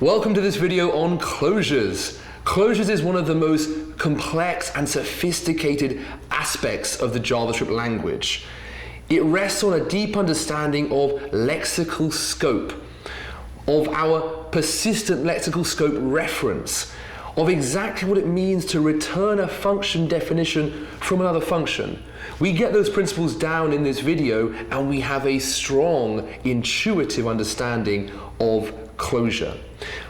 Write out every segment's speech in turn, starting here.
Welcome to this video on closures. Closures is one of the most complex and sophisticated aspects of the JavaScript language. It rests on a deep understanding of lexical scope, of our persistent lexical scope reference, of exactly what it means to return a function definition from another function. We get those principles down in this video and we have a strong, intuitive understanding of closure.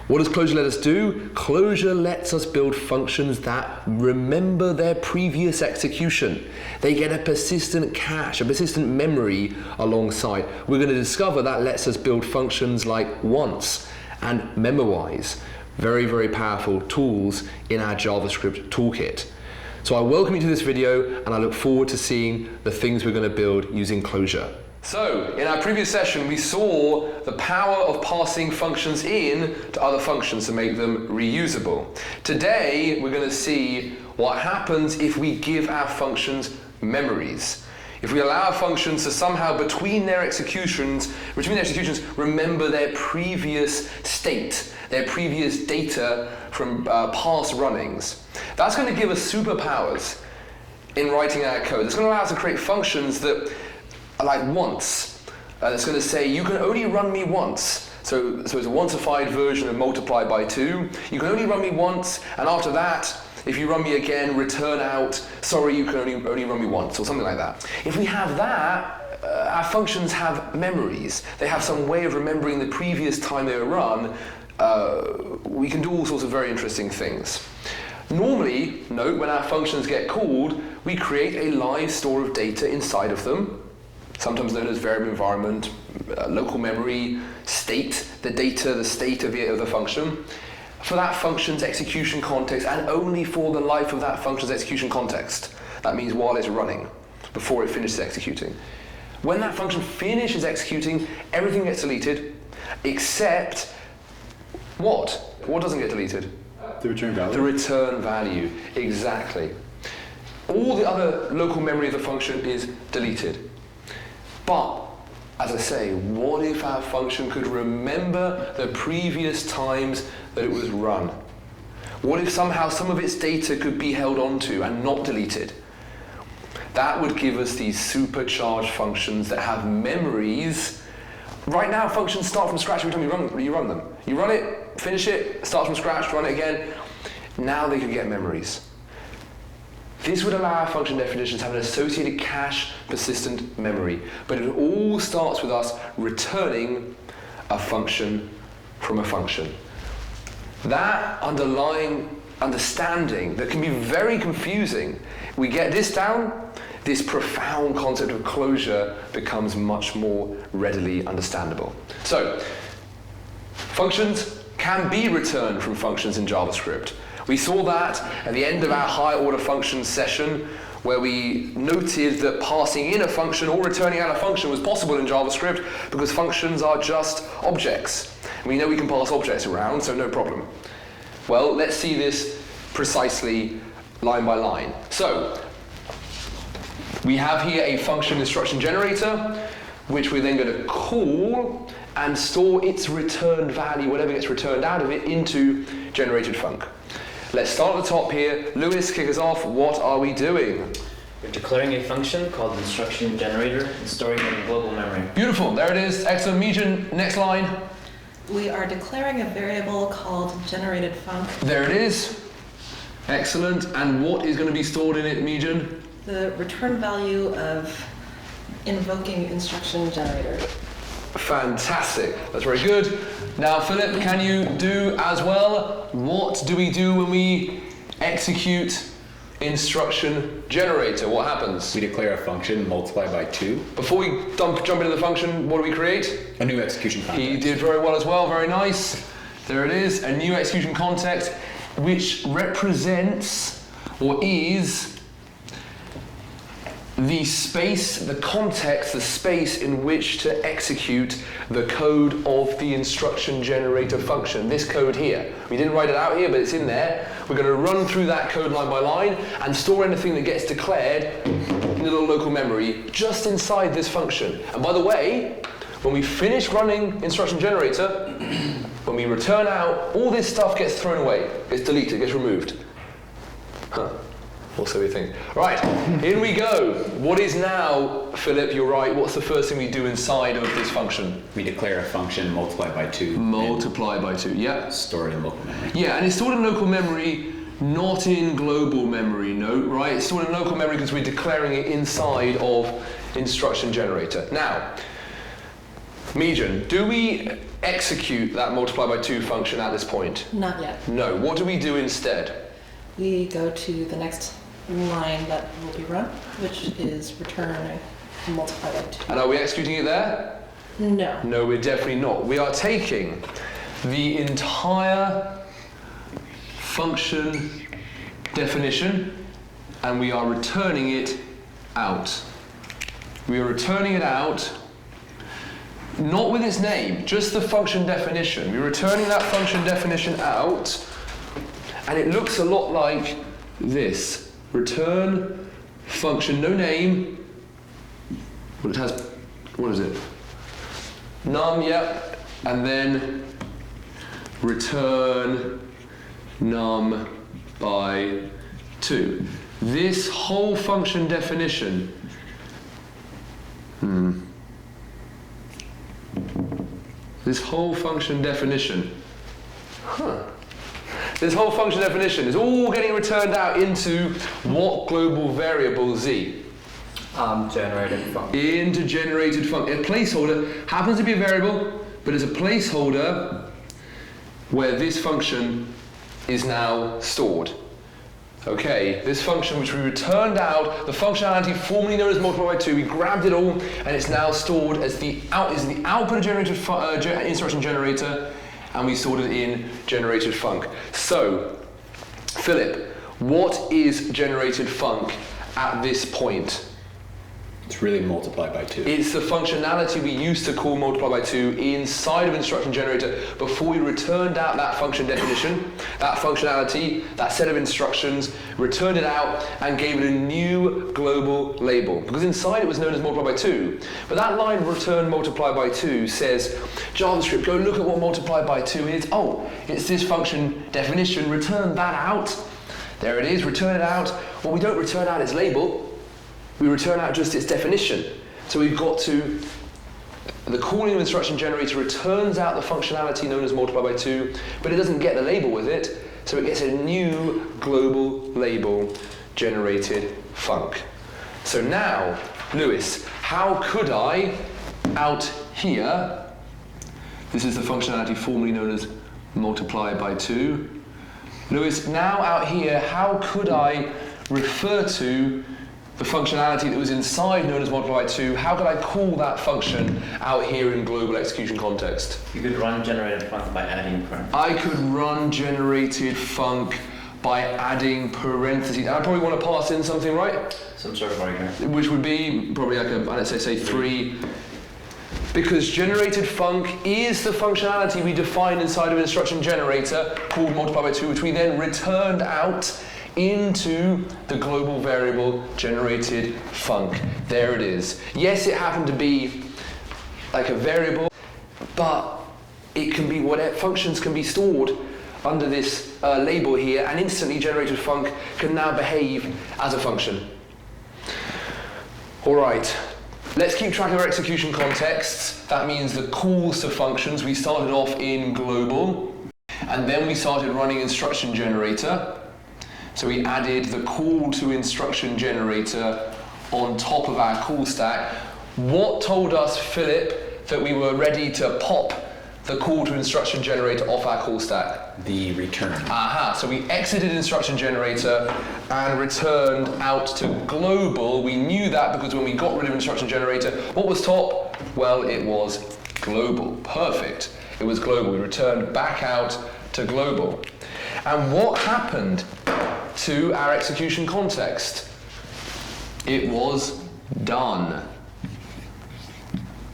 What does closure let us do? Closure lets us build functions that remember their previous execution. They get a persistent cache, a persistent memory alongside. We're going to discover that lets us build functions like once and memoize. Very, very powerful tools in our JavaScript toolkit. So I welcome you to this video and I look forward to seeing the things we're going to build using closure. So, in our previous session, we saw the power of passing functions in to other functions to make them reusable. Today, we're going to see what happens if we give our functions memories. If we allow functions to somehow, between their executions, remember their previous state, their previous data from past runnings. That's going to give us superpowers in writing our code. It's going to allow us to create functions that like once. It's going to say you can only run me once. So it's a once-ified version of multiply by 2. You can only run me once, and after that, if you run me again, return out, sorry, you can only run me once, or something like that. If we have that, our functions have memories. They have some way of remembering the previous time they were run. We can do all sorts of very interesting things. Normally, note, when our functions get called, we create a live store of data inside of them, sometimes known as variable environment, local memory, state, the state of the function, for that function's execution context, and only for the life of that function's execution context. That means while it's running, before it finishes executing. When that function finishes executing, everything gets deleted, except what? What doesn't get deleted? The return value. The return value, exactly. All the other local memory of the function is deleted. But, as I say, what if our function could remember the previous times that it was run? What if somehow some of its data could be held onto and not deleted? That would give us these supercharged functions that have memories. Right now, functions start from scratch every time you run them. You run it, finish it, start from scratch, run it again. Now they can get memories. This would allow our function definitions to have an associated cache persistent memory, but it all starts with us returning a function from a function. That underlying understanding that can be very confusing, we get this down, this profound concept of closure becomes much more readily understandable. So, functions can be returned from functions in JavaScript. We saw that at the end of our high order functions session, where we noted that passing in a function or returning out a function was possible in JavaScript because functions are just objects. We know we can pass objects around, so no problem. Well, let's see this precisely line by line. So, we have here a function instruction generator, which we're then going to call and store its returned value, whatever gets returned out of it, into generated func. Let's start at the top here. Lewis, kick us off. What are we doing? We're declaring a function called instruction generator and storing it in global memory. Beautiful. There it is. Excellent. Mejan, next line. We are declaring a variable called generated func. There it is. Excellent. And what is going to be stored in it, Mejan? The return value of invoking instruction generator. Fantastic. That's very good. Now, Philip, can you do as well? What do we do when we execute instruction generator? What happens? We declare a function, multiply by 2. Before we jump into the function, what do we create? A new execution context. He did very well as well. Very nice. There it is. A new execution context, which represents or is the space, the context, the space in which to execute the code of the instruction generator function. This code here. We didn't write it out here, but it's in there. We're going to run through that code line by line and store anything that gets declared in a little local memory just inside this function. And by the way, when we finish running instruction generator, when we return out, all this stuff gets thrown away, gets deleted, gets removed. Huh. Also we think. Right, in we go. What is now, Philip, you're right, what's the first thing we do inside of this function? We declare a function multiplied by 2. Multiply by 2, yeah. Stored in local memory. Yeah, and it's stored in local memory, not in global memory, note, right? It's stored in local memory because we're declaring it inside of instruction generator. Now, Mejan, do we execute that multiply by 2 function at this point? Not yet. No. What do we do instead? We go to the next line that will be run, which is return multiply by 2. And are we executing it there? No. No, we're definitely not. We are taking the entire function definition and we are returning it out. We are returning it out, not with its name, just the function definition. We're returning that function definition out, and it looks a lot like this. Return function, no name, but it has, what is it? Num, yep, and then return num by 2. This whole function definition, this whole function definition, this whole function definition is all getting returned out into what global variable z? Generated function. Into generated function. A placeholder happens to be a variable, but it's a placeholder where this function is now stored. Okay, this function which we returned out, the functionality formerly known as multiply by 2, we grabbed it all and it's now stored as the output of generated instruction generator, and we stored it in generated func. So, Philip, what is generated func at this point? It's really multiplied by 2. It's the functionality we used to call multiply by 2 inside of instruction generator before we returned out that function definition, that functionality, that set of instructions, returned it out and gave it a new global label. Because inside it was known as multiply by 2. But that line return multiply by 2 says, JavaScript, go look at what multiply by 2 is. Oh, it's this function definition, return that out. There it is, return it out. What we don't return out is label. We return out just its definition. So we've got to, the calling of instruction generator returns out the functionality known as multiply by 2, but it doesn't get the label with it, so it gets a new global label generated func. So now, Lewis, how could I, out here, this is the functionality formerly known as multiply by 2. Lewis, now out here, how could I refer to the functionality that was inside known as multiply by 2, how could I call that function out here in global execution context? You could run generated func by adding parentheses. I could run generated func by adding parentheses. I probably want to pass in something, right? Some sort of argument. Which would be probably like a, let's say 3. Because generated func is the functionality we define inside of instruction generator called multiply by 2, which we then returned out into the global variable generated func. There it is. Yes, it happened to be like a variable, but it can be whatever functions can be stored under this label here, and instantly generated func can now behave as a function. All right, let's keep track of our execution contexts. That means the calls to functions. We started off in global, and then we started running instruction generator. So we added the call to instruction generator on top of our call stack. What told us, Philip, that we were ready to pop the call to instruction generator off our call stack? The return. Aha, so we exited instruction generator and returned out to global. We knew that because when we got rid of instruction generator, what was top? Well, it was global. Perfect. It was global. We returned back out to global. And what happened to our execution context? It was done,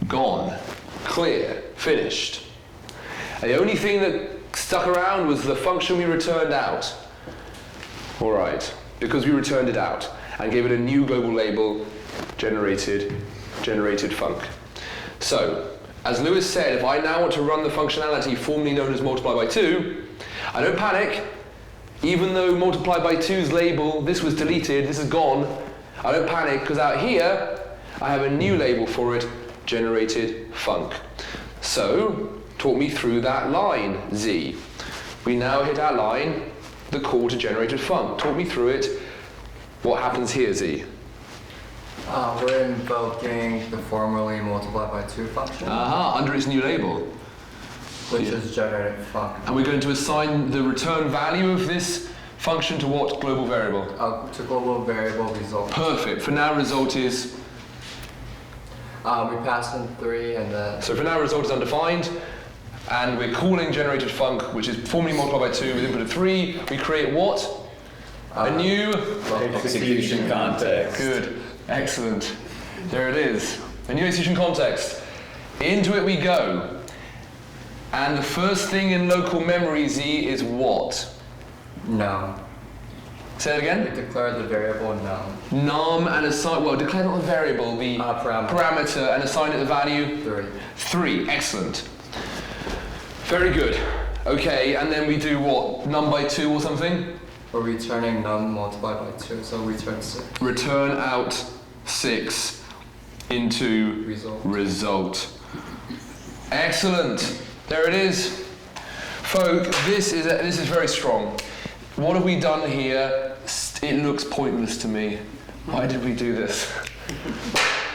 gone, clear, finished. And the only thing that stuck around was the function we returned out. All right, because we returned it out and gave it a new global label, generated func. So as Lewis said, if I now want to run the functionality formerly known as multiply by 2, I don't panic. Even though multiply by 2's label, this was deleted, this is gone, I don't panic because out here I have a new label for it, generated func. So, talk me through that line, Z. We now hit our line, the call to generated func. Talk me through it. What happens here, Z? We're invoking the formerly multiply by 2 function, Under its new label. which is generated func. And we're going to assign the return value of this function to what global variable? To global variable result. Perfect. For now, result is... We pass in 3 and then... So for now, result is undefined. And we're calling generated func, which is formerly multiplied by 2 with input of 3. We create what? A new... Execution context. Good. Excellent. There it is. A new execution context. Into it we go. And the first thing in local memory, Z, is what? Num. Say it We again? declare the variable num. Num and assign, well, declare not the variable, the parameter, and assign it the value? 3. 3. Excellent. Very good. Okay, and then we do what? Num by 2 or something? We're returning num multiplied by 2, so return 6. Return out 6 into result. Excellent. There it is. Folk, this is very strong. What have we done here? It looks pointless to me. Why did we do this?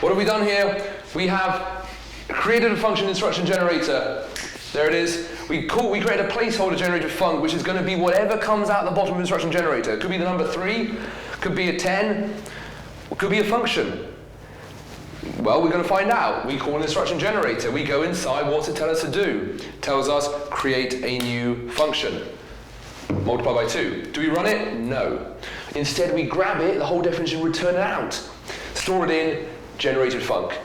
What have we done here? We have created a function instruction generator. There it is. We create a placeholder generated func, which is going to be whatever comes out the bottom of the instruction generator. It could be the number 3, could be a 10, or could be a function. Well, we're going to find out. We call an instruction generator. We go inside. What's it tell us to do? It tells us create a new function. Multiply by 2. Do we run it? No. Instead, we grab it, the whole definition, return it out. Store it in generated func.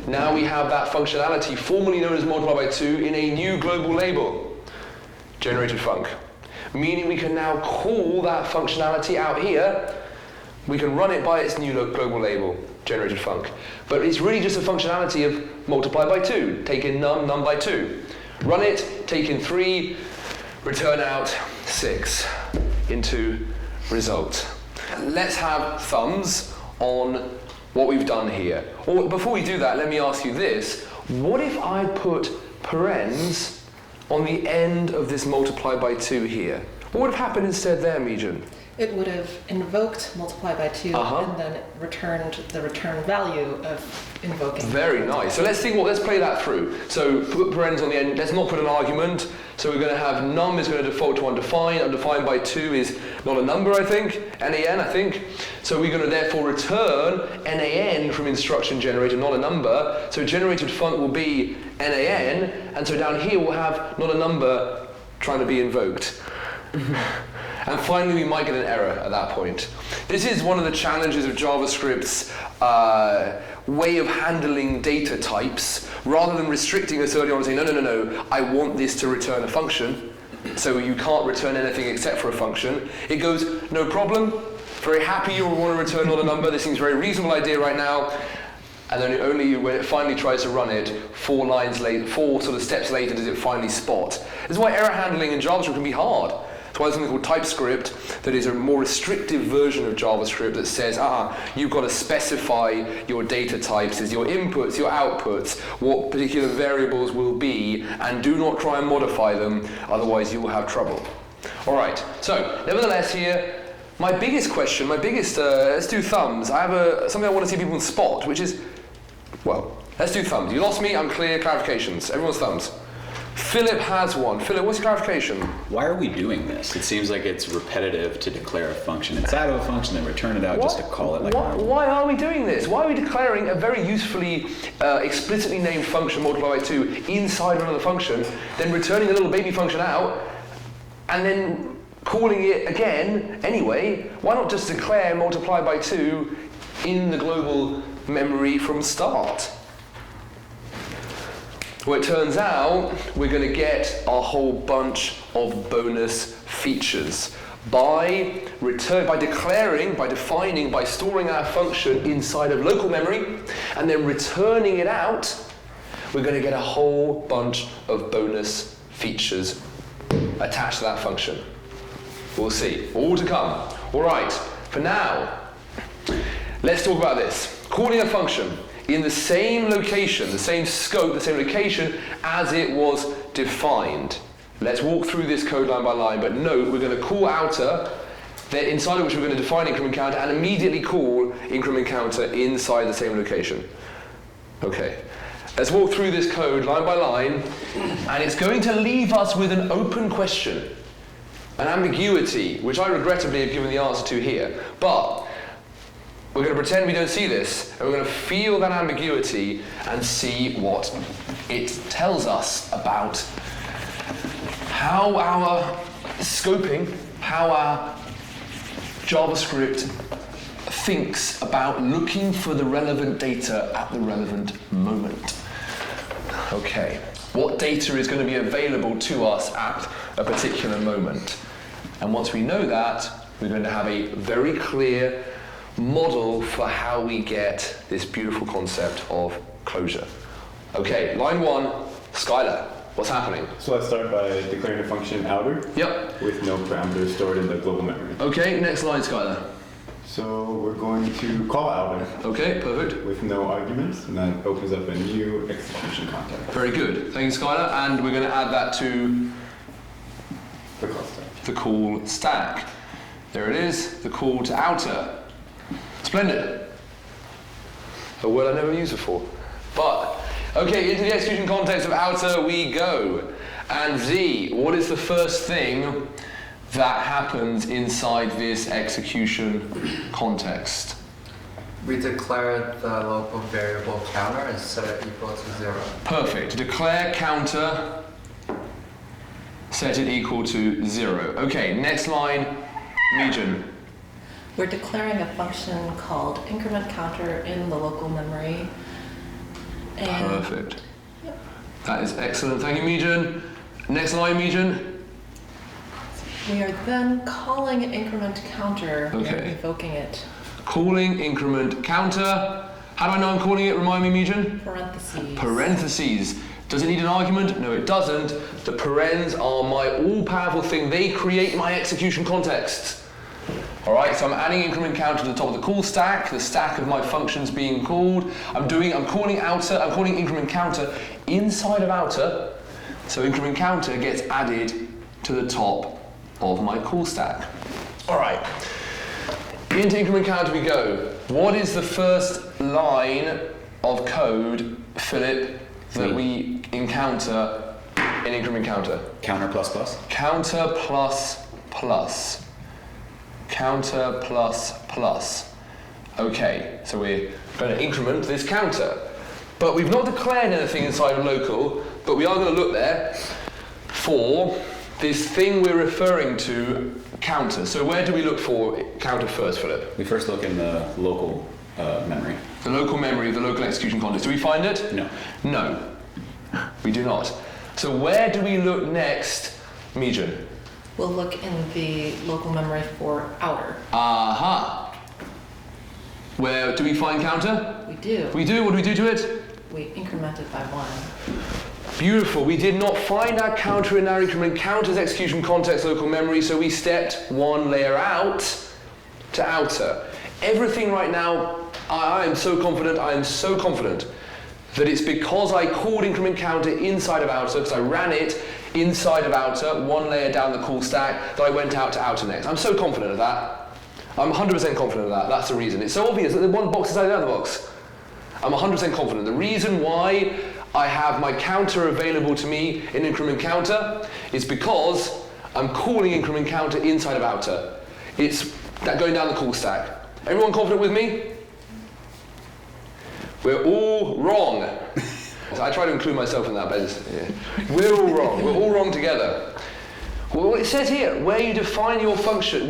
Now we have that functionality formerly known as multiply by 2 in a new global label, generated func. Meaning we can now call that functionality out here. We can run it by its new global label, generated func. But it's really just a functionality of multiply by 2. Take in num by 2. Run it, take in 3, return out 6 into result. Let's have thumbs on what we've done here. Or before we do that, let me ask you this. What if I put parens on the end of this multiply by 2 here? What would have happened instead there, Meejun? It would have invoked multiply by 2 and then returned the return value of invoking. Very nice. So let's play that through. So put parens on the end. Let's not put an argument. So we're going to have num is going to default to undefined. Undefined by 2 is not a number, I think. NaN, I think. So we're going to therefore return NaN from instruction generator, not a number. So generated func will be NaN. And so down here we'll have not a number trying to be invoked. And finally, we might get an error at that point. This is one of the challenges of JavaScript's way of handling data types. Rather than restricting us early on and saying, no, I want this to return a function, so you can't return anything except for a function. It goes, no problem, very happy you want to return not a number, this seems a very reasonable idea right now. And then only when it finally tries to run it, 4 sort of steps later does it finally spot. This is why error handling in JavaScript can be hard. That's why there's something called TypeScript that is a more restrictive version of JavaScript that says, you've got to specify your data types as your inputs, your outputs, what particular variables will be, and do not try and modify them, otherwise you will have trouble. All right, so nevertheless here, my biggest question, let's do thumbs. I have something I want to see people spot, which is, well, let's do thumbs. You lost me, I'm clear, clarifications. Everyone's thumbs. Philip has one. Philip, what's your clarification? Why are we doing this? It seems like it's repetitive to declare a function inside of a function, then return it out just to call it like normal. Why are we doing this? Why are we declaring a very usefully, explicitly named function multiplied by 2 inside of another function, then returning the little baby function out, and then calling it again anyway? Why not just declare multiply by 2 in the global memory from start? Well, it turns out we're going to get a whole bunch of bonus features by declaring, by defining, by storing our function inside of local memory and then returning it out. we're going to get a whole bunch of bonus features attached to that function. We'll see. All to come. All right, for now, let's talk about this. Calling a function in the same location, the same scope, the same location as it was defined. Let's walk through this code line by line, but note we're going to call outer, inside of which we're going to define increment counter and immediately call increment counter inside the same location. Okay, let's walk through this code line by line, and it's going to leave us with an open question, an ambiguity, which I regrettably have given the answer to here. But we're going to pretend we don't see this, and we're going to feel that ambiguity and see what it tells us about how our scoping, how our JavaScript thinks about looking for the relevant data at the relevant moment. Okay, what data is going to be available to us at a particular moment? And once we know that, we're going to have a very clear model for how we get this beautiful concept of closure. Okay, line 1, Skylar, what's happening? So let's start by declaring a function outer. Yep. With no parameters stored in the global memory. Okay, next line, Skylar. So we're going to call outer. Okay, perfect. With no arguments, and that opens up a new execution context. Very good. Thank you, Skylar. And we're going to add that to The call stack. the call stack. There it is, the call to outer. Splendid. A word I never used before. But, okay, into the execution context of outer we go. And Z, what is the first thing that happens inside this execution context? We declare the local variable counter and set it equal to 0. Perfect. Declare counter, set it equal to 0. Okay, next line, Mejan. We're declaring a function called increment counter in the local memory. And Perfect. That is excellent. Thank you, Mejan. Next line, Mejan. we are then calling increment counter. Okay. We're invoking it. Calling increment counter. How do I know I'm calling it? Remind me, Mejan. Parentheses. Parentheses. Does it need an argument? No, it doesn't. The parens are my all-powerful thing. They create my execution context. All right, so I'm adding increment counter to the top of the call stack, the stack of my functions being called. I'm calling outer, I'm calling increment counter inside of outer, so increment counter gets added to the top of my call stack. All right, into increment counter we go. What is the first line of code, Philip, that we encounter in increment counter? Counter plus plus. Counter plus plus. Counter plus plus. Okay, so we're going to increment this counter. But we've not declared anything inside of local, but we are going to look there for this thing we're referring to, counter. So where do we look for counter first, Philip? We first look in the local memory. The local memory of the local execution context. Do we find it? No. No, we do not. So where do we look next, Mejan? We'll look in the local memory for outer. Aha. Where do we find counter? We do. We do. What do we do to it? We increment it by 1. Beautiful. We did not find our counter in our increment counter's execution context local memory, so we stepped one layer out to outer. Everything right now, I am so confident that it's because I called increment counter inside of outer, because I ran it inside of outer, one layer down the call stack, that I went out to outer next. I'm so confident of that. I'm 100% confident of that. That's the reason. It's so obvious that the one box is inside the other box. I'm 100% confident. The reason why I have my counter available to me in increment counter is because I'm calling increment counter inside of outer. It's that going down the call stack. Everyone confident with me? We're all wrong. I try to include myself in that, but we're all wrong. We're all wrong together. Well, it says here, where you define your functions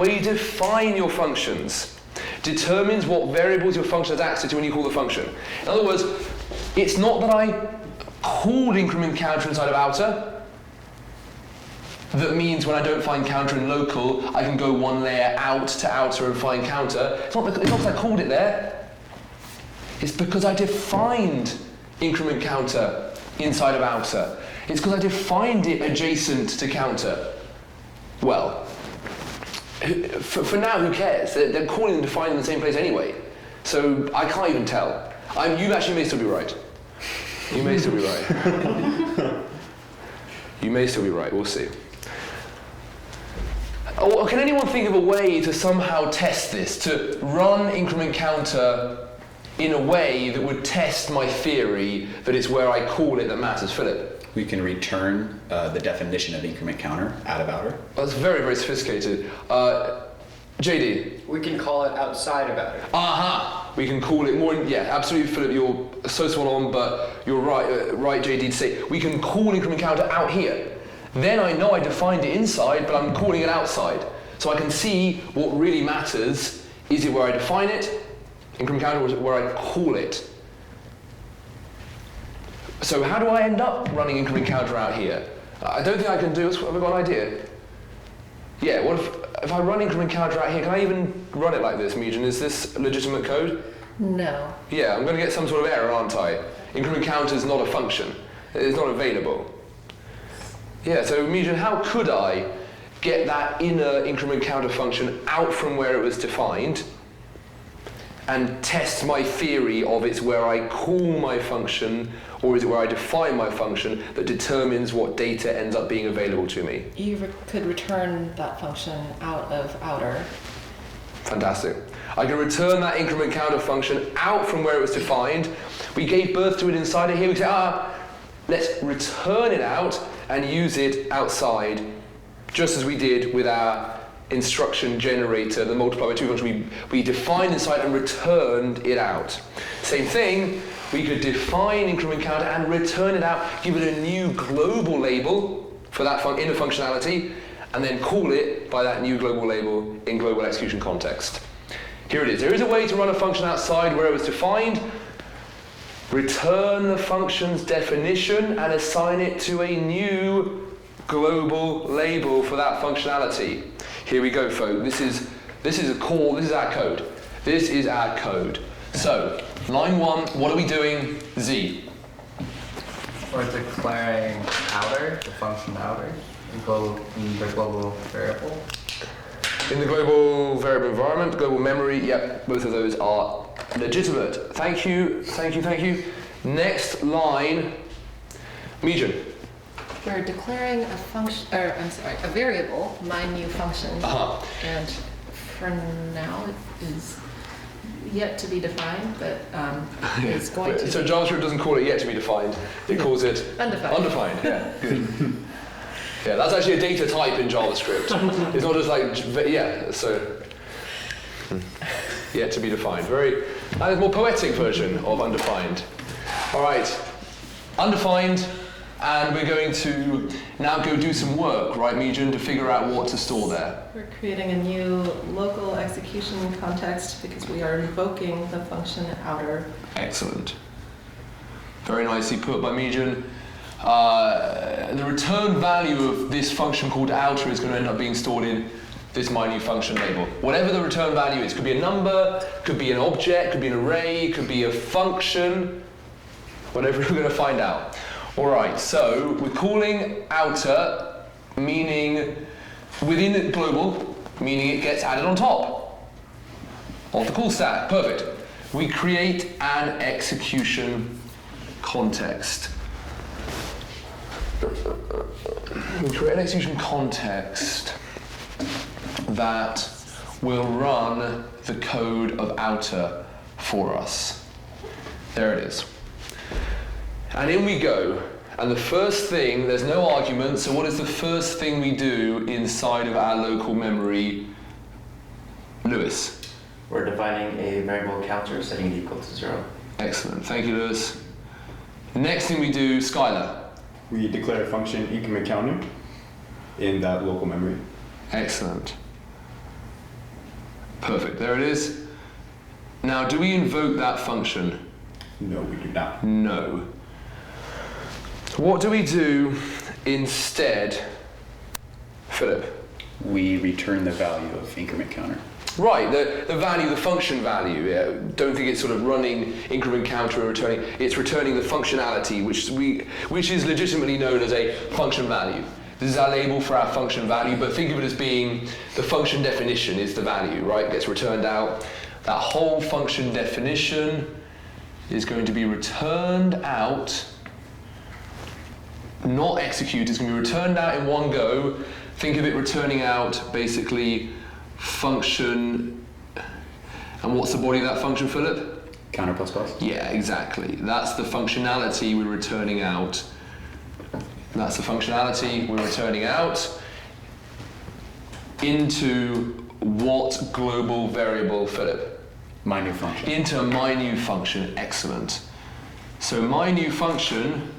determines what variables your function has access to when you call the function. In other words, it's not that I called increment counter inside of outer. That means when I don't find counter in local, I can go one layer out to outer and find counter. It's not because I called it there. It's because I defined increment counter inside of outer? It's because I defined it adjacent to counter. Well, for now, who cares? They're calling and defining in the same place anyway. So I can't even tell. You actually may still be right. You may still be right. You may still be right, we'll see. Or can anyone think of a way to somehow test this? To run increment counter in a way that would test my theory that it's where I call it that matters? Philip? We can return the definition of increment counter out of outer. That's very, very sophisticated. JD? We can call it outside of outer. Aha! We can call it more, yeah, absolutely, Philip, you're so spot on, but you're right, JD, to say we can call increment counter out here. Then I know I defined it inside, but I'm calling it outside. So I can see what really matters. Is it where I define it, increment counter, or is it where I call it? So how do I end up running increment counter out here? I don't think I can do it. Have I got an idea? Yeah, what if I run increment counter out here, can I even run it like this, Megan? Is this legitimate code? No. Yeah, I'm going to get some sort of error, aren't I? Increment counter is not a function. It's not available. Yeah, so Megan, how could I get that inner increment counter function out from where it was defined and test my theory of it's where I call my function, or is it where I define my function that determines what data ends up being available to me? You could return that function out of outer. Fantastic. I can return that increment counter function out from where it was defined. We gave birth to it inside of here. We say, let's return it out and use it outside, just as we did with our instruction generator, the multiply by 2 function. We defined inside and returned it out. Same thing, we could define increment counter and return it out, give it a new global label for that inner functionality, and then call it by that new global label in global execution context. Here it is. There is a way to run a function outside where it was defined, return the function's definition, and assign it to a new global label for that functionality. Here we go, folks. This is a call. This is our code. This is our code. So, line 1, what are we doing? Z. We're declaring outer, the function outer, in the global variable. In the global variable environment, global memory, yep, both of those are legitimate. Thank you, thank you, thank you. Next line, Megan. We're declaring a function, or I'm sorry, a variable, my new function. And for now it is yet to be defined, but it's going to So be. JavaScript doesn't call it yet to be defined, it calls it undefined. Undefined, yeah, good. Yeah, that's actually a data type in JavaScript. It's not just like, yeah, so yet to be defined. That is a more poetic version of undefined. All right, undefined, and we're going to now go do some work, right, Megan, to figure out what to store there. We're creating a new local execution context because we are invoking the function outer. Excellent. Very nicely put by Megan. The return value of this function called outer is going to end up being stored in this my new function label. Whatever the return value is, could be a number, could be an object, could be an array, could be a function, whatever we're going to find out. All right, so we're calling outer, meaning within global, meaning it gets added on top of the call stack. Perfect. We create an execution context. We create an execution context that will run the code of outer for us. There it is. And in we go. And the first thing, there's no argument, so what is the first thing we do inside of our local memory? Lewis. We're defining a variable counter, setting it equal to 0. Excellent, thank you, Lewis. Next thing we do, Skylar. We declare a function increment counter in that local memory. Excellent. Perfect, there it is. Now, do we invoke that function? No, we do not. No. What do we do instead, Philip? We return the value of increment counter. Right, the value, the function value. Yeah. Don't think it's sort of running increment counter and returning. It's returning the functionality, which is legitimately known as a function value. This is our label for our function value, but think of it as being the function definition is the value, right? It gets returned out. That whole function definition is going to be returned out, not executed. It's going to be returned out in one go. Think of it returning out basically function, and what's the body of that function, Philip? Counter plus plus? Yeah, exactly. That's the functionality we're returning out. That's the functionality we're returning out into what global variable, Philip? My new function. Into my new function, excellent. So my new function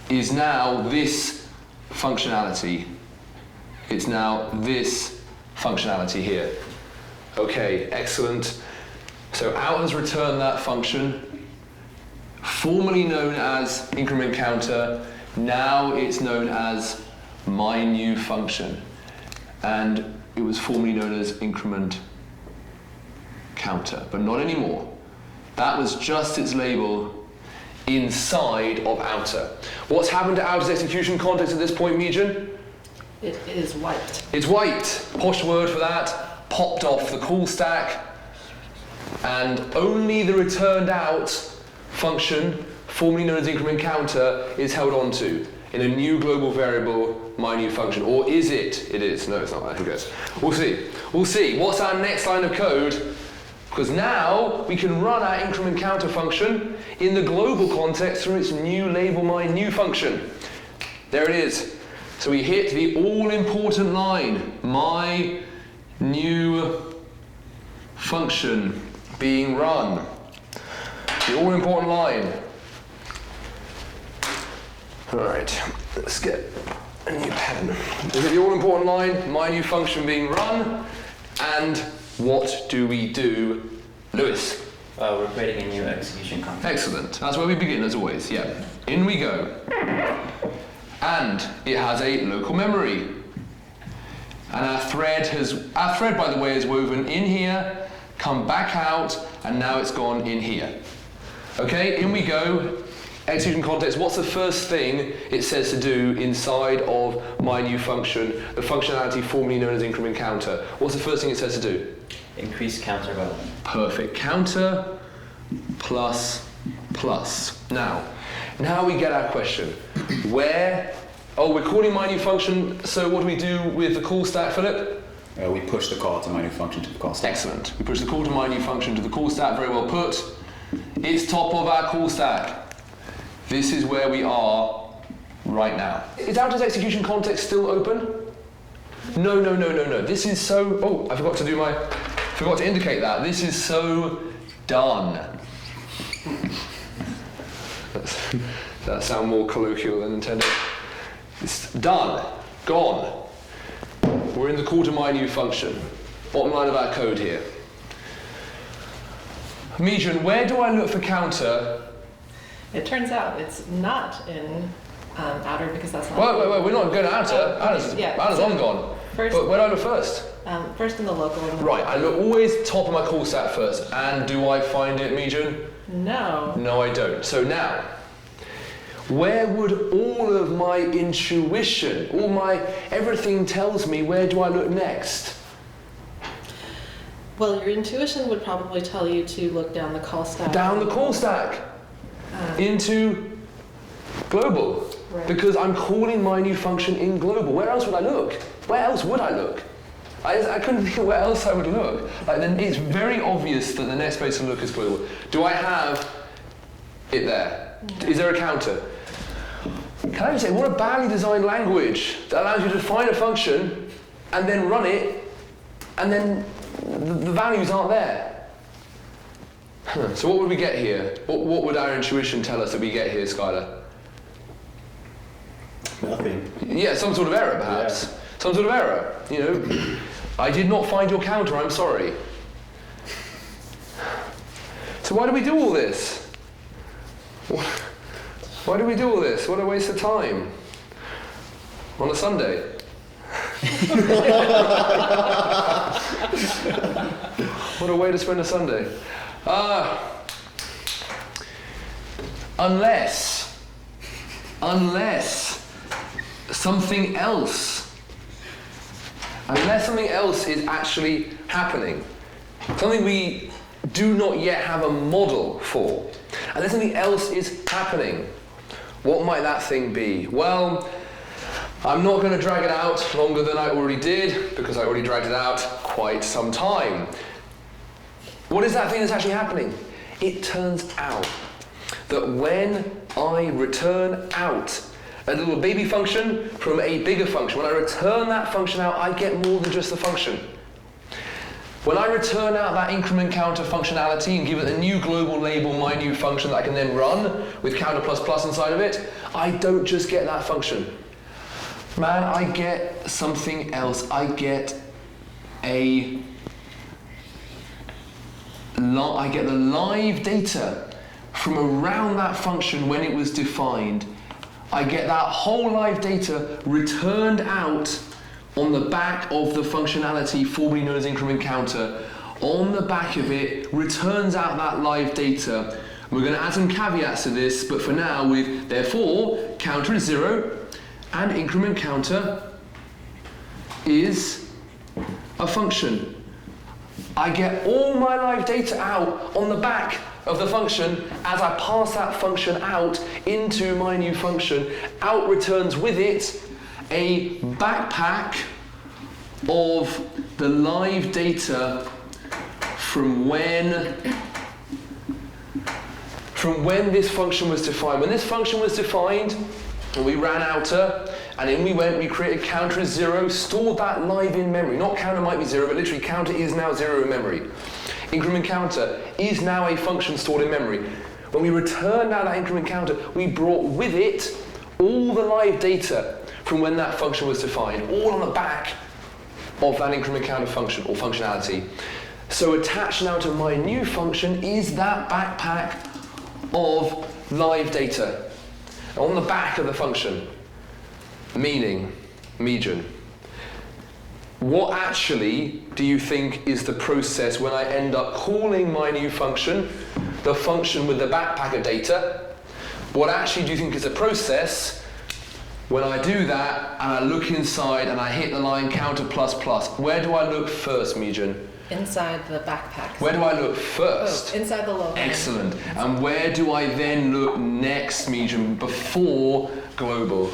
is now this functionality. It's now this functionality here. Okay, excellent. So out has returned that function, formerly known as increment counter. Now it's known as my new function. And it was formerly known as increment counter, but not anymore. That was just its label inside of outer. What's happened to outer's execution context at this point, Mejan? It is wiped. It's wiped. Posh word for that. Popped off the call stack, and only the returned out function, formerly known as increment counter, is held on to in a new global variable, my new function. Or is it? It is. No, it's not that. Who cares? We'll see. We'll see. What's our next line of code? Because now we can run our increment counter function in the global context through its new label, my new function. There it is. So we hit the all-important line, my new function being run. The all-important line. All right, let's get a new pen. Is it the all-important line, my new function being run, and what do we do, Lewis? We're creating a new execution context. Excellent. That's where we begin, as always. Yeah. In we go. And it has a local memory. And our thread, by the way, is woven in here, come back out, and now it's gone in here. Okay, in we go. Execution context, what's the first thing it says to do inside of my new function, the functionality formerly known as increment counter? What's the first thing it says to do? Increase counter value. Perfect. Counter plus plus. Now we get our question. Where? Oh, we're calling my new function, so what do we do with the call stack, Philip? We push the call to my new function to the call stack. Excellent. We push the call to my new function to the call stack, very well put. It's top of our call stack. This is where we are right now. Is outer's execution context still open? No. This is so, oh, I forgot to indicate that. This is so done. That sound more colloquial than intended. It's done, gone. We're in the call to my new function. Bottom line of our code here. Mejan, where do I look for counter? It turns out it's not in outer because that's not. Wait, we're not going to outer. Outer's on gone. First, but where do I look first? First in the local. Right, I look always top of my call stack first. And do I find it, Mejan? No. No, I don't. So now, where would all of my intuition, everything tells me, where do I look next? Well, your intuition would probably tell you to look down the call stack. Down the call stack. Into global. Right. Because I'm calling my new function in global. Where else would I look? Where else would I look? I couldn't think of where else I would look. Then it's very obvious that the next place to look is global. Do I have it there? No. Is there a counter? Can I just say, what a badly designed language that allows you to define a function and then run it, and then the values aren't there. So what would we get here? What would our intuition tell us that we get here, Skylar? Nothing. Yeah, some sort of error, perhaps. Yeah. Some sort of error. You know, I did not find your counter, I'm sorry. So why do we do all this? Why do we do all this? What a waste of time. On a Sunday. What a way to spend a Sunday. Unless something else is actually happening, something we do not yet have a model for, unless something else is happening, what might that thing be? Well, I'm not going to drag it out longer than I already did, because I already dragged it out quite some time. What is that thing that's actually happening? It turns out that when I return out a little baby function from a bigger function, when I return that function out, I get more than just the function. When I return out that increment counter functionality and give it a new global label, my new function that I can then run with counter plus plus inside of it, I don't just get that function. Man, I get something else. I get the live data from around that function when it was defined. I get that whole live data returned out on the back of the functionality formerly known as increment counter. On the back of it returns out that live data. We're going to add some caveats to this, but for now, therefore, counter is 0 and increment counter is a function. I get all my live data out on the back of the function as I pass that function out into my new function. Out returns with it a backpack of the live data from when this function was defined. When this function was defined, and we ran outer, and in we went, we created counter as 0, stored that live in memory. Not counter might be 0, but literally counter is now 0 in memory. Increment counter is now a function stored in memory. When we returned out that increment counter, we brought with it all the live data from when that function was defined, all on the back of that increment counter function or functionality. So attached now to my new function is that backpack of live data on the back of the function. Meaning, what actually do you think is the process when I end up calling my new function, the function with the backpack of data? What actually do you think is the process when I do that and I look inside and I hit the line counter plus plus? Where do I look first, Meejun? Inside the backpack. Where do I look first? Oh, inside the low end. Excellent. And where do I then look next, Meejun, before global?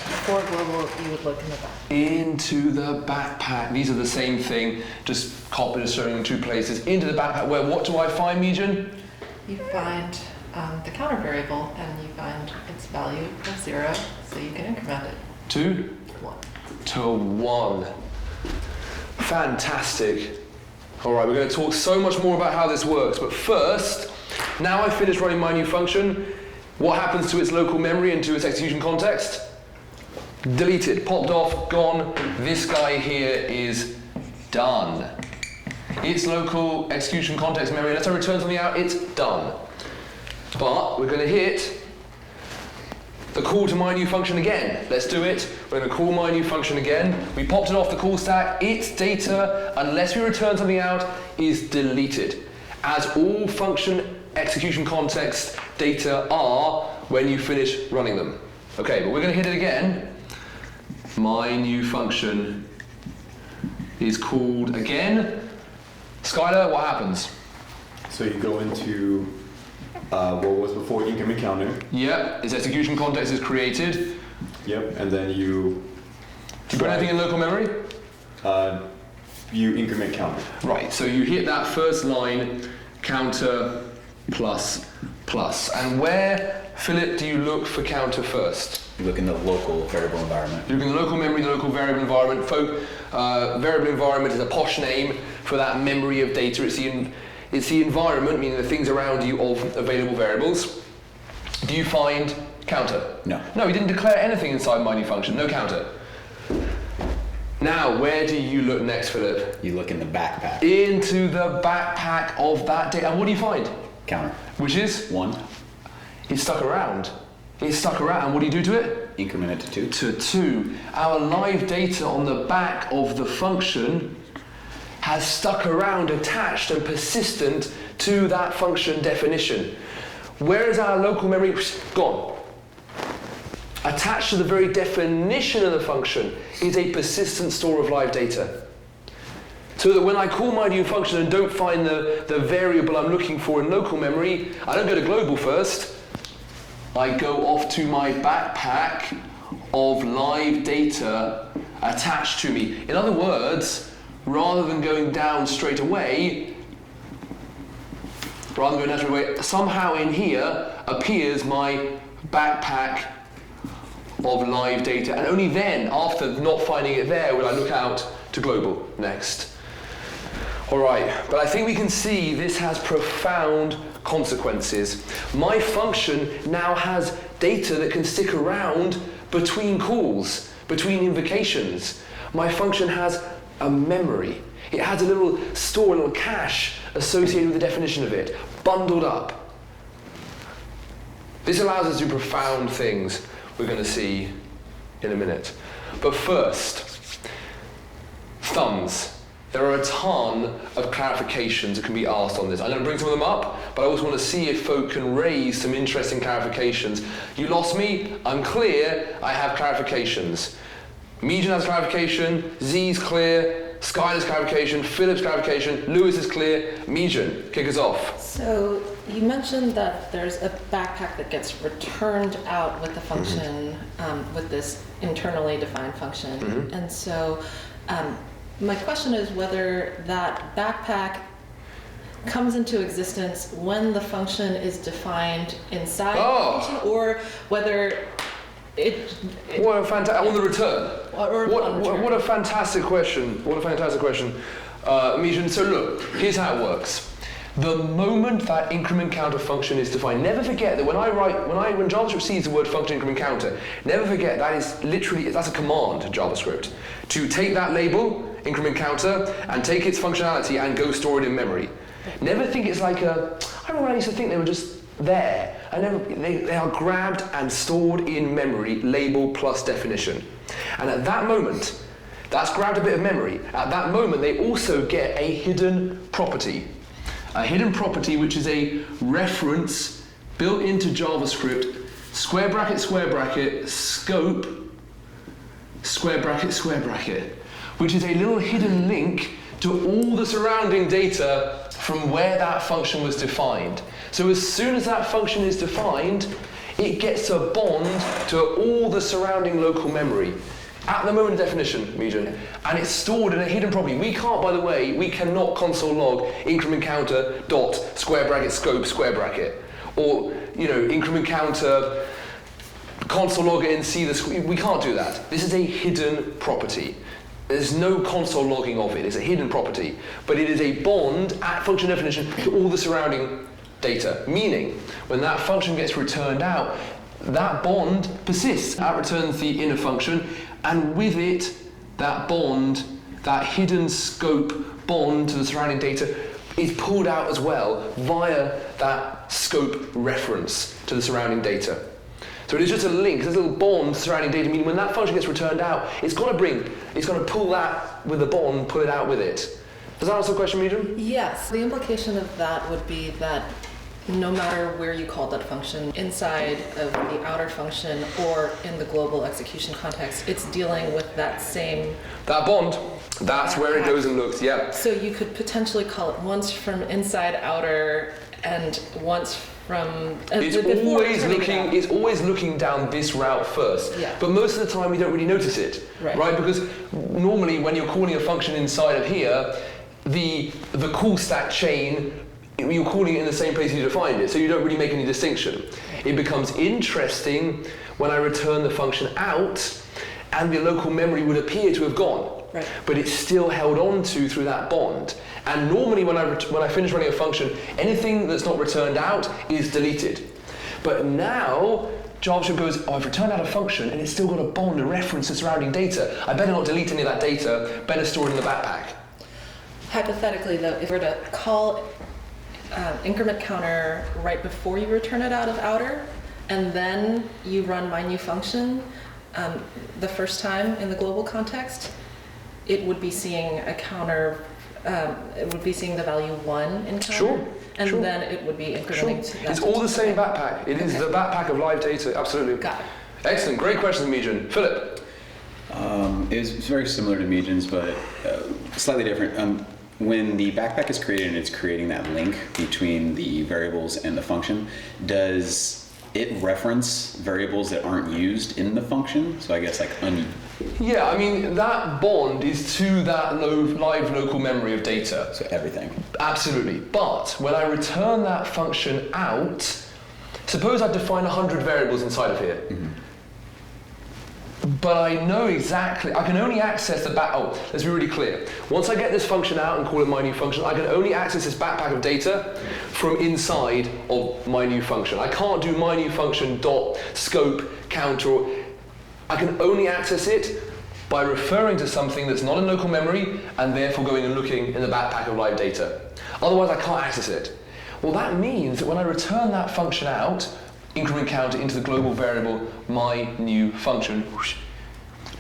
Before global, you would look in the back. Into the backpack. These are the same thing, just copied and showing in two places. Into the backpack, where what do I find, Meejun? You find the counter variable, and you find its value of 0, so you can increment it. To? 1. To 1. Fantastic. All right, we're going to talk so much more about how this works, but first, now I've finished running my new function, what happens to its local memory and to its execution context? Deleted, popped off, gone. This guy here is done. Its local execution context memory, unless I return something out, it's done. But we're going to hit the call to my new function again. Let's do it. We're going to call my new function again. We popped it off the call stack. Its data, unless we return something out, is deleted, as all function execution context data are when you finish running them. Okay, but we're going to hit it again. My new function is called again. Skylar, what happens? So you go into what was before increment counter. Yep, its execution context is created. Yep, and then you... Do you put anything in local memory? You increment counter. Right, so you hit that first line, counter plus plus. And where, Philip, do you look for counter first? You look in the local variable environment. You look in the local memory, the local variable environment. Variable environment is a posh name for that memory of data. It's the environment, meaning the things around you of available variables. Do you find counter? No. No, we didn't declare anything inside my new function. No counter. Now, where do you look next, Philip? You look in the backpack. Into the backpack of that data. And what do you find? Counter. Which is? 1. It's stuck around. It's stuck around. And what do you do to it? increment it to 2? To 2. Our live data on the back of the function has stuck around, attached and persistent to that function definition. Where is our local memory? Gone. Attached to the very definition of the function is a persistent store of live data. So that when I call my new function and don't find the variable I'm looking for in local memory, I don't go to global first. I go off to my backpack of live data attached to me. In other words, rather than going down straight away, somehow in here appears my backpack of live data, and only then, after not finding it there, will I look out to global next. All right, but I think we can see this has profound consequences. My function now has data that can stick around between calls, between invocations. My function has a memory. It has a little store, a little cache associated with the definition of it, bundled up. This allows us to do profound things we're going to see in a minute. But first, thumbs. There are a ton of clarifications that can be asked on this. I'm going to bring some of them up, but I also want to see if folk can raise some interesting clarifications. You lost me, I'm clear, I have clarifications. Mejan has clarification, Z's clear, Skylar's clarification, Philip's clarification, Lewis is clear. Mejan, kick us off. So you mentioned that there's a backpack that gets returned out with the function, with this internally defined function. And so my question is whether that backpack comes into existence when the function is defined inside the function, or whether what a fantastic on the return. What a fantastic question. What a fantastic question, Mejan. So look, here's how it works. The moment that increment counter function is defined, never forget that when JavaScript sees the word function increment counter, never forget that is literally, that's a command to JavaScript to take that label, increment counter, and take its functionality and go store it in memory. Never think it's like I remember when I used to think they were just there. They are grabbed and stored in memory, label plus definition. And at that moment, that's grabbed a bit of memory. At that moment, they also get a hidden property. A hidden property which is a reference built into JavaScript, square bracket, scope, square bracket, which is a little hidden link to all the surrounding data from where that function was defined. So as soon as that function is defined, it gets a bond to all the surrounding local memory at the moment of definition, Mejan, and it's stored in a hidden property. We can't, by the way, we cannot console log increment counter dot square bracket scope square bracket, or increment counter console log in see the we can't do that. This is a hidden property. There's no console logging of it. It's a hidden property, but it is a bond at function definition to all the surrounding data. Meaning, when that function gets returned out, that bond persists. That returns the inner function, and with it, that bond, that hidden scope bond to the surrounding data, is pulled out as well via that scope reference to the surrounding data. So it is just a link, there's a little bond to surrounding data, meaning when that function gets returned out, it's going to pull that with the bond, pull it out with it. Does that answer the question, Mejan? Yes. The implication of that would be that no matter where you call that function, inside of the outer function or in the global execution context, it's dealing with that same... That bond. That's where it goes and looks, yeah. So you could potentially call it once from inside outer and once from... It's always looking down this route first. Yeah. But most of the time we don't really notice it, right? Because normally when you're calling a function inside of here, the call stack chain, you're calling it in the same place you defined it, so you don't really make any distinction. It becomes interesting when I return the function out and the local memory would appear to have gone. Right. But it's still held on to through that bond. And normally when I finish running a function, anything that's not returned out is deleted. But now, JavaScript goes, I've returned out a function and it's still got a bond, a reference to surrounding data. I better not delete any of that data, better store it in the backpack. Hypothetically though, if we're to call increment counter right before you return it out of outer, and then you run my new function, the first time in the global context, it would be seeing a counter, it would be seeing the value 1 in counter. Sure. And sure. then it would be incrementing to that. It's all the same Okay. backpack. It is the backpack of live data, absolutely. Got it. Excellent, great question, Mejan. Philip. It's very similar to Mejan's, but slightly different. When the backpack is created and it's creating that link between the variables and the function, does it reference variables that aren't used in the function? So I guess like Yeah, I mean, that bond is to that live local memory of data. so everything. Absolutely. But when I return that function out, suppose I define 100 variables inside of here. Mm-hmm. But I know exactly, I can only access the let's be really clear. Once I get this function out and call it my new function, I can only access this backpack of data from inside of my new function. I can't do my new function dot scope counter. I can only access it by referring to something that's not in local memory and therefore going and looking in the backpack of live data. Otherwise, I can't access it. Well, that means that when I return that function out, increment counter into the global variable my new function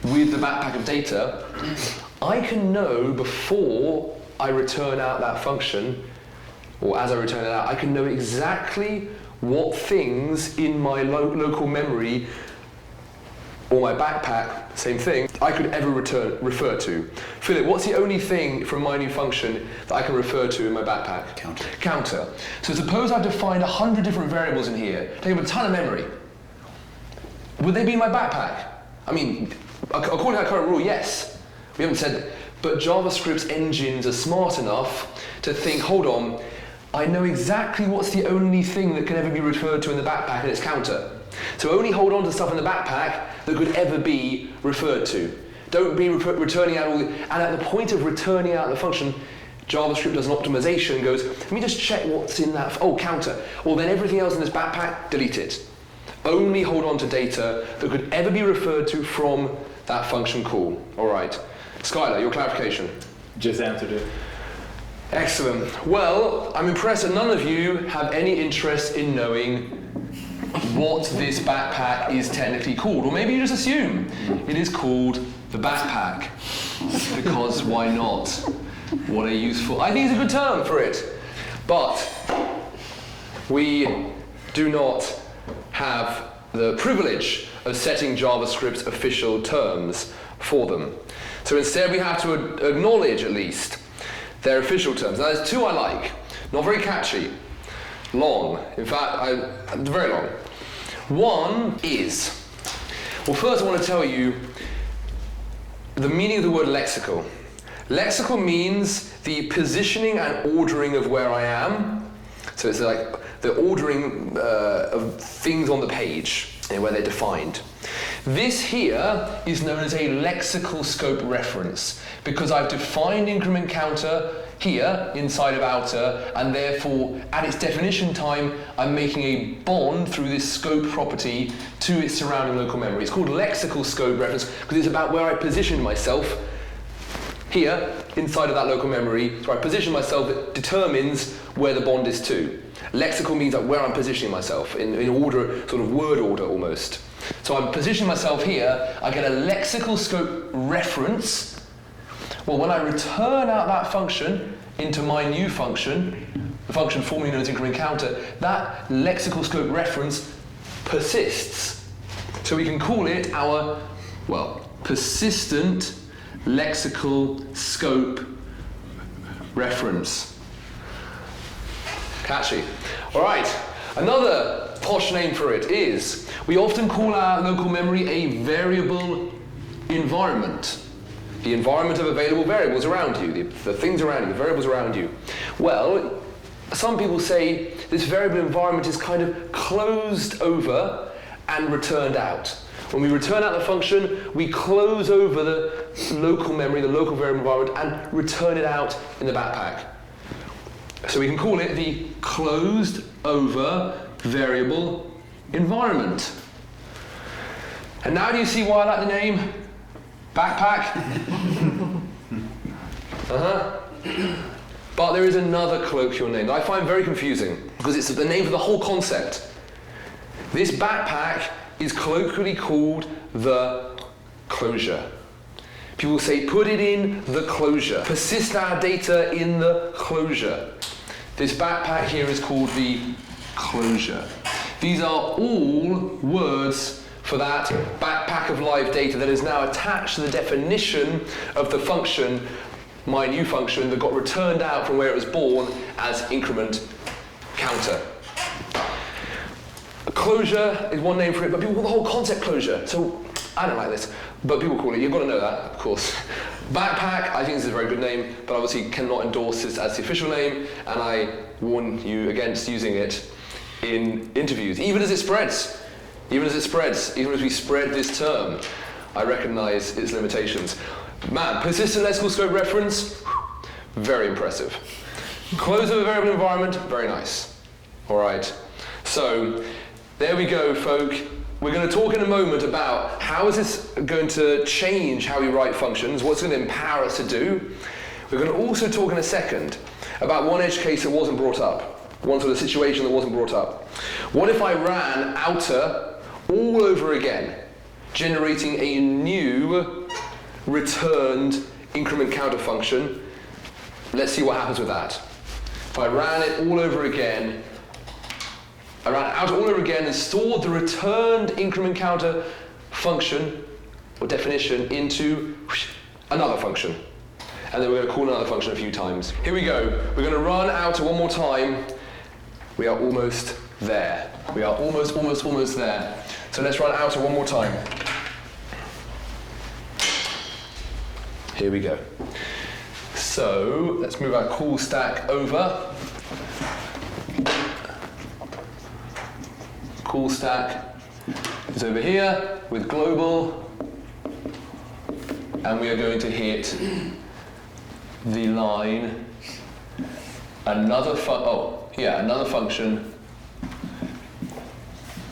with the backpack of data, I can know before I return out that function, or as I return it out, I can know exactly what things in my local memory or my backpack, same thing, I could ever refer to. Philip, what's the only thing from my new function that I can refer to in my backpack? Counter. So suppose I've defined 100 different variables in here, taking up a ton of memory. Would they be in my backpack? I mean, according to our current rule, yes. We haven't said, but JavaScript's engines are smart enough to think, hold on, I know exactly what's the only thing that can ever be referred to in the backpack, and it's counter. So only hold on to stuff in the backpack that could ever be referred to. Don't be returning out and at the point of returning out the function, JavaScript does an optimization and goes, let me just check what's in that, counter. Well, then everything else in this backpack, delete it. Only hold on to data that could ever be referred to from that function call. All right. Skylar, your clarification. Just answered it. Excellent. Well, I'm impressed that none of you have any interest in knowing what this backpack is technically called. Or maybe you just assume it is called the backpack. Because why not? What a useful... I think it's a good term for it. But we do not have the privilege of setting JavaScript's official terms for them. So instead we have to acknowledge, at least, their official terms. Now there's two I like. Not very catchy. Long. In fact, very long. One is, well, first I want to tell you the meaning of the word lexical. Lexical means the positioning and ordering of where I am. So it's like the ordering of things on the page and where they're defined. This here is known as a lexical scope reference because I've defined increment counter here inside of outer, and therefore at its definition time I'm making a bond through this scope property to its surrounding local memory. It's called lexical scope reference because it's about where I position myself here inside of that local memory. So I position myself, that determines where the bond is to. Lexical means like where I'm positioning myself in order, sort of word order almost. So I'm positioning myself here, I get a lexical scope reference. Well, when I return out that function into my new function, the function formerly known as increment counter, that lexical scope reference persists. So we can call it our, persistent lexical scope reference. Catchy. All right, another posh name for it is, we often call our local memory a variable environment. The environment of available variables around you, the things around you, the variables around you. Well, some people say this variable environment is kind of closed over and returned out. When we return out the function, we close over the local memory, the local variable environment, and return it out in the backpack. So we can call it the closed over variable environment. And now do you see why I like the name backpack? But there is another colloquial name that I find very confusing because it's the name for the whole concept. This backpack is colloquially called the closure. People say, put it in the closure. Persist our data in the closure. This backpack here is called the closure. These are all words for that backpack of live data that is now attached to the definition of the function, my new function, that got returned out from where it was born as increment counter. Closure is one name for it, but people call the whole concept closure. So I don't like this, but people call it, you've got to know that, of course. Backpack, I think this is a very good name, but obviously cannot endorse this as the official name, and I warn you against using it in interviews, even as it spreads. Even as we spread this term, I recognize its limitations. Man, persistent lexical scope reference, very impressive. Close of a variable environment, very nice. All right, so there we go, folk. We're going to talk in a moment about how is this going to change how we write functions, what's going to empower us to do. We're going to also talk in a second about one edge case that wasn't brought up, one sort of situation that wasn't brought up. What if I ran outer all over again, generating a new returned increment counter function? Let's see what happens with that. If I ran it all over again, I ran out all over again and stored the returned increment counter function or definition into another function. And then we're going to call another function a few times. Here we go. We're going to run outer one more time. We are almost there. We are almost there. So let's run outer one more time. Here we go. So let's move our call stack over. Call stack is over here with global, and we are going to hit the line another function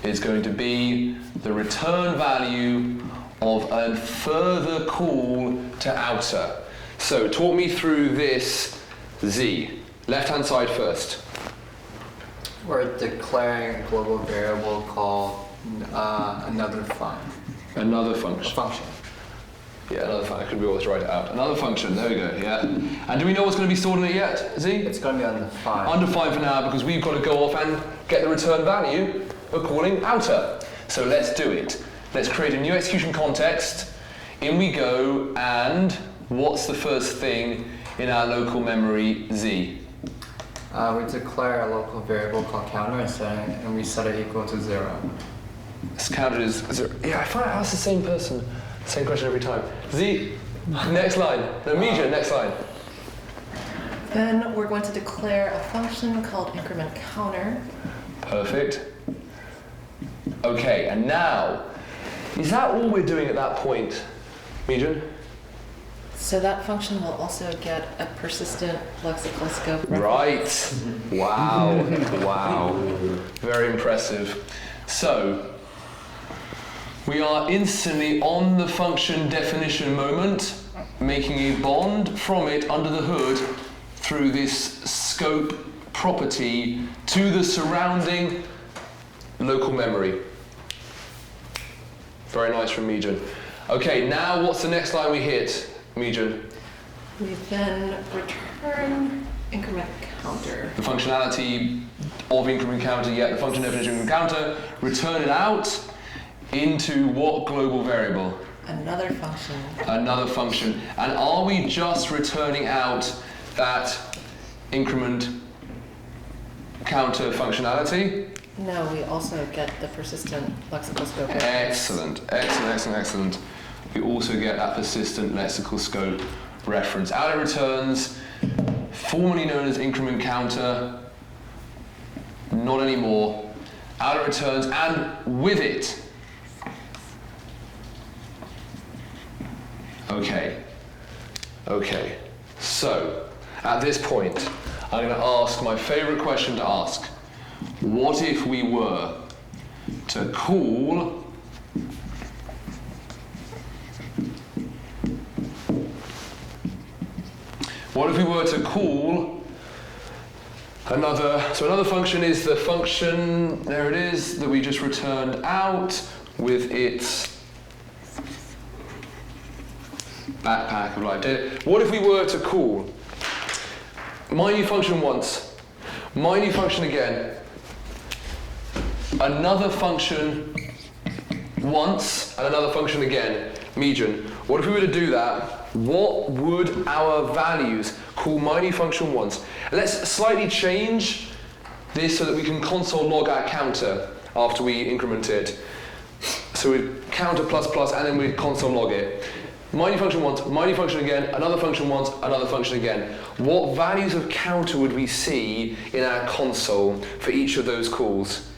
is going to be the return value of a further call to outer. So talk me through this Z. Left hand side first. We're declaring a global variable called another function. Another function. A function. Yeah, another function. I could be able to write it out. Another function. There we go. Yeah. And do we know what's going to be stored in it yet? Z? It's going to be undefined. Undefined for now because we've got to go off and get the return value of calling outer. So let's do it. Let's create a new execution context. In we go, and what's the first thing in our local memory Z? We declare a local variable called counter and we set it equal to 0. This counter is 0. Yeah, I find I ask the same person, same question every time. Z, next line. No, Mejan, next line. Then we're going to declare a function called increment counter. Perfect. Okay, and now, is that all we're doing at that point, Mejan? So that function will also get a persistent lexical scope reference. Right. Wow. Wow. Very impressive. So, we are instantly on the function definition moment, making a bond from it under the hood through this scope property to the surrounding local memory. Very nice from Mejan. Okay, now what's the next line we hit, Mejan? We then return increment counter. The functionality of increment counter, the function definition of increment counter, return it out into what global variable? Another function. Another function. And are we just returning out that increment counter functionality? No, we also get the persistent lexical scope. Excellent, excellent, excellent, excellent. We also get that persistent lexical scope reference. Outer returns, formerly known as increment counter, not anymore. Outer returns, and with it. Okay. So, at this point, I'm going to ask my favorite question to ask. What if we were to call another function is the function, there it is, that we just returned out with its backpack of live data. What if we were to call my new function once, my new function again, another function once, and another function again, median? What if we were to do that? What would our values call my new function once? And let's slightly change this so that we can console log our counter after we increment it. So we'd counter plus plus and then we'd console log it. My new function once, my new function again, another function once, another function again. What values of counter would we see in our console for each of those calls?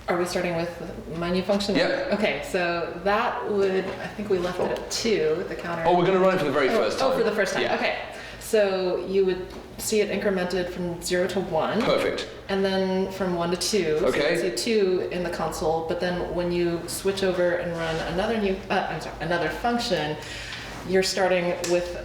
Are we starting with my new function? Yep. Okay, so that would, I think we left it at 2, the counter. Oh, we're going to run it for the very first time. Oh, for the first time, Yeah. okay. So you would see it incremented from 0 to 1. Perfect. And then from 1 to 2. Okay. So you see 2 in the console, but then when you switch over and run another function, you're starting with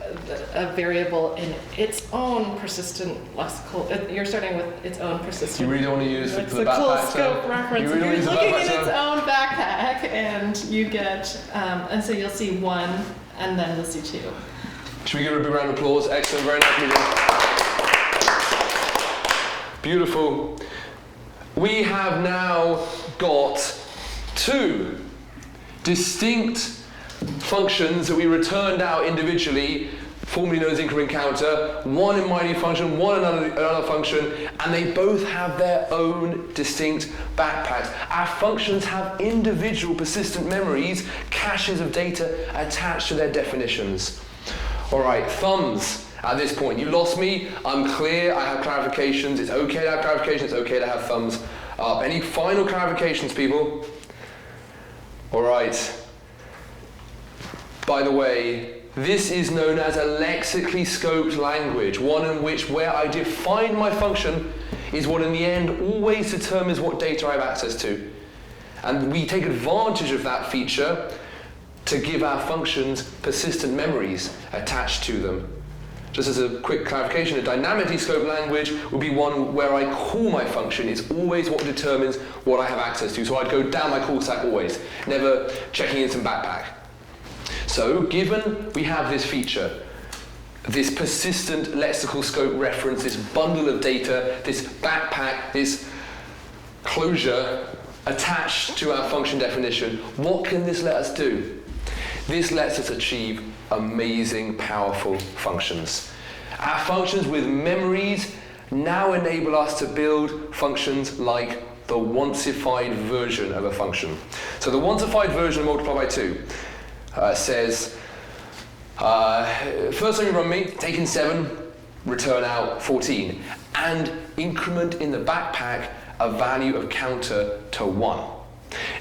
a variable in its own persistent lexical. You're starting with its own persistent. You really don't want to use the lexical backpack scope term? reference. You really You're don't use the looking backpack at its term? own backpack, and you get, and so you'll see 1, and then you'll see 2. Should we give her a big round of applause? Excellent, very nice meeting. Beautiful. We have now got 2 distinct functions that we returned out individually, formerly known as increment counter, one in my new function, one in another function, and they both have their own distinct backpacks. Our functions have individual persistent memories, caches of data attached to their definitions. All right, thumbs. At this point, you lost me, I'm clear, I have clarifications, it's okay to have clarifications, it's okay to have thumbs up. Any final clarifications, people? All right. By the way, this is known as a lexically scoped language, one in which where I define my function is what in the end always determines what data I have access to. And we take advantage of that feature to give our functions persistent memories attached to them. Just as a quick clarification, a dynamically scoped language would be one where I call my function is always what determines what I have access to. So I'd go down my call stack always, never checking in some backpack. So given we have this feature, this persistent lexical scope reference, this bundle of data, this backpack, this closure attached to our function definition, what can this let us do? This lets us achieve amazing, powerful functions. Our functions with memories now enable us to build functions like the onceified version of a function. So the onceified version of multiply by 2 says, first time you run me, take in 7, return out 14, and increment in the backpack a value of counter to 1.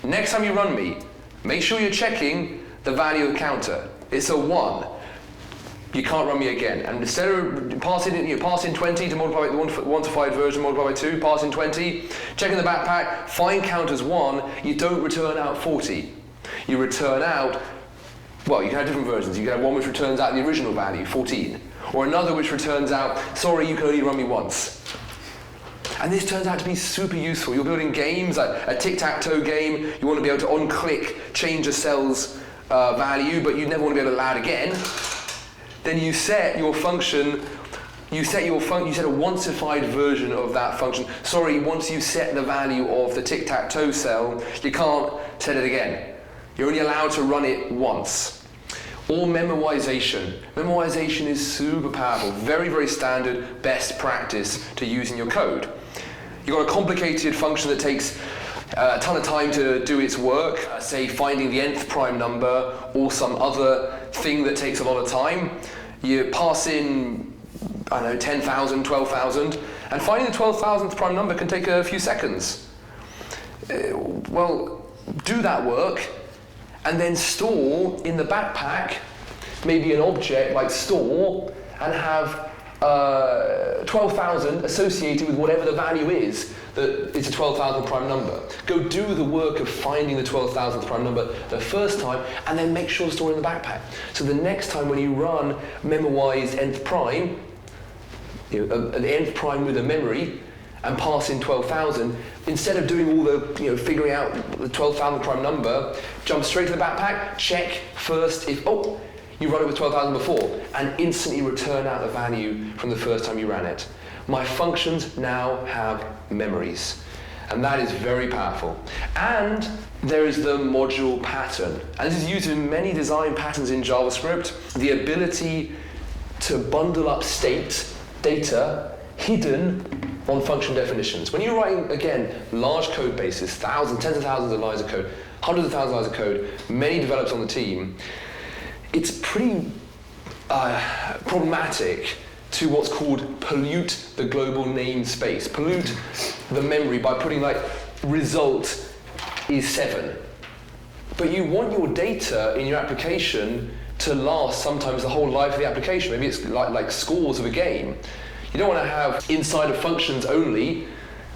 Next time you run me, make sure you're checking the value of counter. It's a 1. You can't run me again. And instead of passing in 20 to multiply by the onceified version, multiply by 2, pass in 20, check in the backpack, find count as 1, you don't return out 40. You return out, well, you can have different versions. You can have one which returns out the original value, 14, or another which returns out, sorry, you can only run me once. And this turns out to be super useful. You're building games, like a tic-tac-toe game, you want to be able to on-click change a cell's value, but you never want to be able to allow it again. Then you set your function, you set a onceified version of that function. Sorry, once you set the value of the tic-tac-toe cell, you can't set it again. You're only allowed to run it once. Or memorization. Memorization is super powerful, very, very standard best practice to use in your code. You've got a complicated function that takes a ton of time to do its work, say finding the nth prime number or some other thing that takes a lot of time. You pass in, 10,000, 12,000, and finding the 12,000th prime number can take a few seconds. Well, do that work, and then store in the backpack maybe an object like store, and have 12,000 associated with whatever the value is that it's a 12,000th prime number. Go do the work of finding the 12,000th prime number the first time, and then make sure to store it in the backpack. So the next time when you run memoize nth prime, an nth prime with a memory, and pass in 12,000, instead of doing all the, figuring out the 12,000th prime number, jump straight to the backpack, check first if, you run it with 12,000 before, and instantly return out the value from the first time you ran it. My functions now have memories, and that is very powerful. And there is the module pattern, and this is used in many design patterns in JavaScript, the ability to bundle up state data hidden on function definitions. When you're writing, again, large code bases, thousands, tens of thousands of lines of code, hundreds of thousands of lines of code, many developers on the team, it's pretty problematic to what's called pollute the global namespace, pollute the memory by putting like result is 7. But you want your data in your application to last sometimes the whole life of the application. Maybe it's like scores of a game. You don't want to have inside of functions only.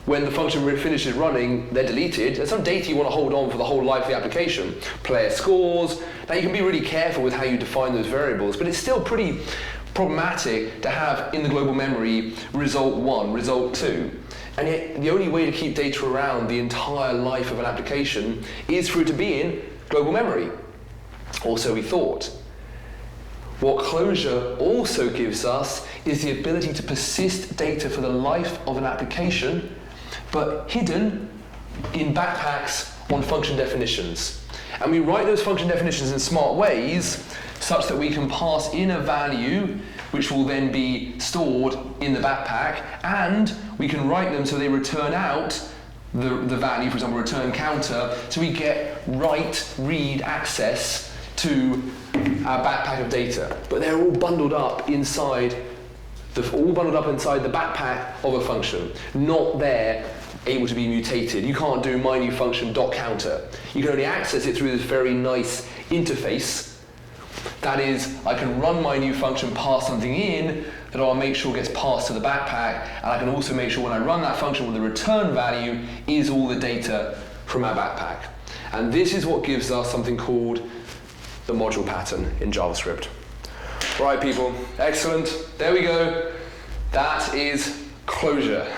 When the function finishes running, they're deleted. There's some data you want to hold on for the whole life of the application. Player scores. Now you can be really careful with how you define those variables, but it's still pretty problematic to have in the global memory result 1, result 2. And yet the only way to keep data around the entire life of an application is for it to be in global memory. Or so we thought. What Clojure also gives us is the ability to persist data for the life of an application, but hidden in backpacks on function definitions. And we write those function definitions in smart ways such that we can pass in a value which will then be stored in the backpack, and we can write them so they return out the value, for example, return counter, so we get write-read access to our backpack of data. But they're all bundled up inside the backpack of a function, not there able to be mutated. You can't do my new function .counter. You can only access it through this very nice interface. That is, I can run my new function, pass something in that I'll make sure gets passed to the backpack, and I can also make sure when I run that function, the return value is all the data from our backpack. And this is what gives us something called the module pattern in JavaScript. Right, people, excellent. There we go. That is Clojure.